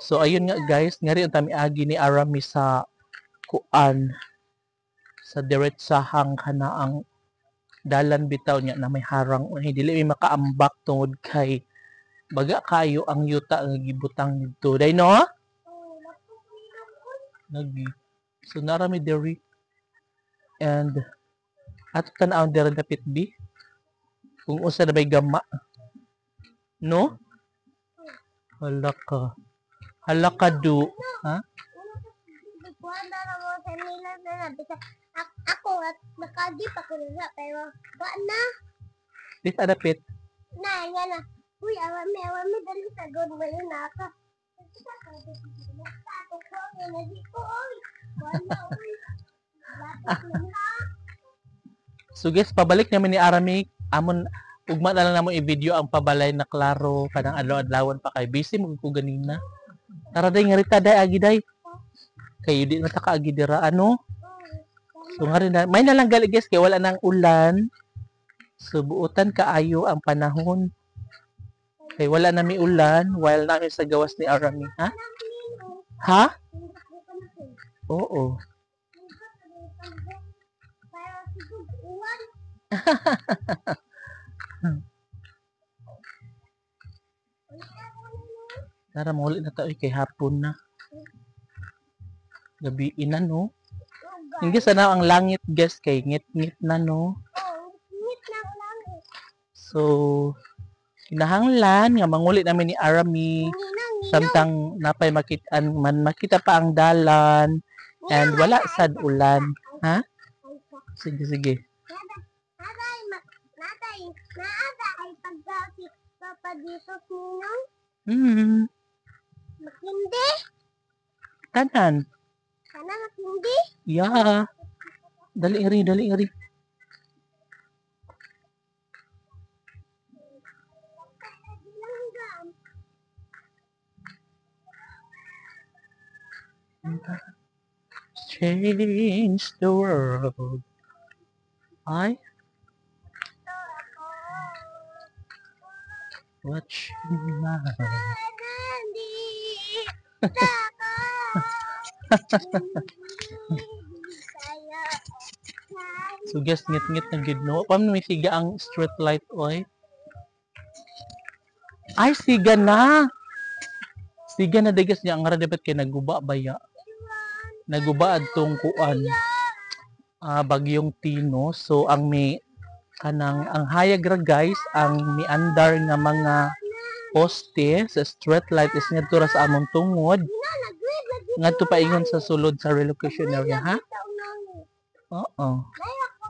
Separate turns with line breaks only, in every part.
So ayun nga guys, ngari ang agi ni Arami sa kuan sa diretsahang kanaang dalan bitaw niya na may harang unya dili may makaambak tungod kay baga kayo ang yuta nga gibutang didto. Day no? Lagi. So narami diri and ato tan-aw diri dapit bi kung usa na may gama. No? Hala ka do. Ha?
Ako at nakagip ako na pero ba na?
Dit adapit.
Na nga na. Uy, awami dali sa god wala na ka.
So guys, pabalik namin ni Arami amon ugma na lang namo i-video ang pabalay na klaro kanang adlaw-adlawon pa kay busy mo ko ganina. Tara day ngarita day agi day. Kayo di mata ka agi dira ano? So nga rin na, may nalang gali guys kay wala nang ulan. So buutan kaayo ang panahon. Kay wala na mi ulan while na sa gawas ni Arami, ha? Ha? Oo. Tara muli na tayo kay hapon na. Gabi na no. Hindi sana ang langit guys kay ngit-ngit na no. So kinahanglan nga mangulit namin ni Arami samtang napay makita pa ang dalan and wala sad ulan, ha? Sige sige.
Naada ay pagdakit papa dito ninong. Makindi.
Tanan.
Kana makindi.
Yeah. Dali iri. Change the world. I watch you now. So guys, ngit-ngit na gid no. Pam may siga ang street light oy. Ay siga na. Siga na digas niya ang ara dapat kay naguba baya. Naguba adtong kuan. Bagyong Tino. So ang may kanang ang hayag ra guys ang miandar nga mga poste sa street light is ngadto ra sa among tungod. Ngadto paingon sa sulod sa relocation area, ha? Oo.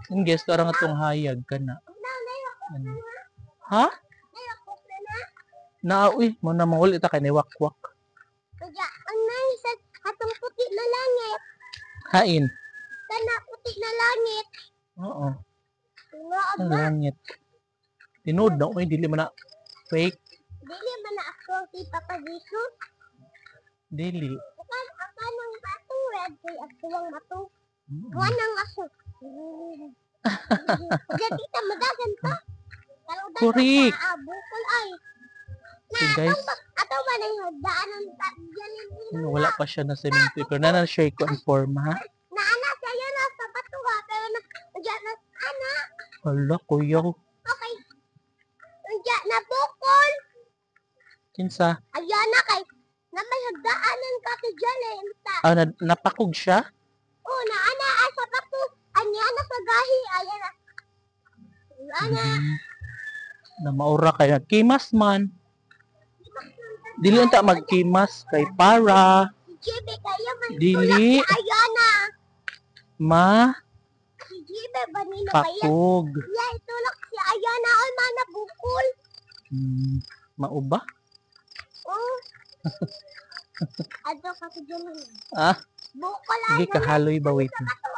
Ang guess to ra nga tong hayag kana. Ha? Uy, mo na mahuli ta kay wakwak.
Kaya ang nice atong puti na langit.
Hain.
Kana puti na langit.
Oo.
Tinuod
Ang
ba?
langit. Tinood na uy dili man na fake.
Dili man na ako si Papa Jesus.
Dili.
Akan ng bato red kay atuwang bato. Buwan ng aso. Jadi ta madagan pa.
Kurik.
Bukol ay.
So guys,
Ato ba na yung daanan dyan?
wala pa siya na semento pero na siya i-conform, ha?
Naana sa'yo na sa bato ha. Pero nandiyan na ana.
Hala, kuyaw.
Okay. Nandiyan na bukol.
Kinsa?
Ayan na kay. Na may hagdaanan ka kay Jalen.
Napakog siya?
Oo, naana sa bato. Anya na sa gahi. Ayan na. Ana.
Na maura kay nagkimas man. Dili unta magkimas kay para.
JB kayo man.
Dili.
Ayan na.
Ma.
Si JB ba nino kaya?
Pakog.
Yeah, itulak si Ayana. Oy, mana bukol.
Mauba?
Oh. Ato ka si Jalen.
Ah.
Bukol
Sige
ay.
kahaloy ba wait.
Sa bato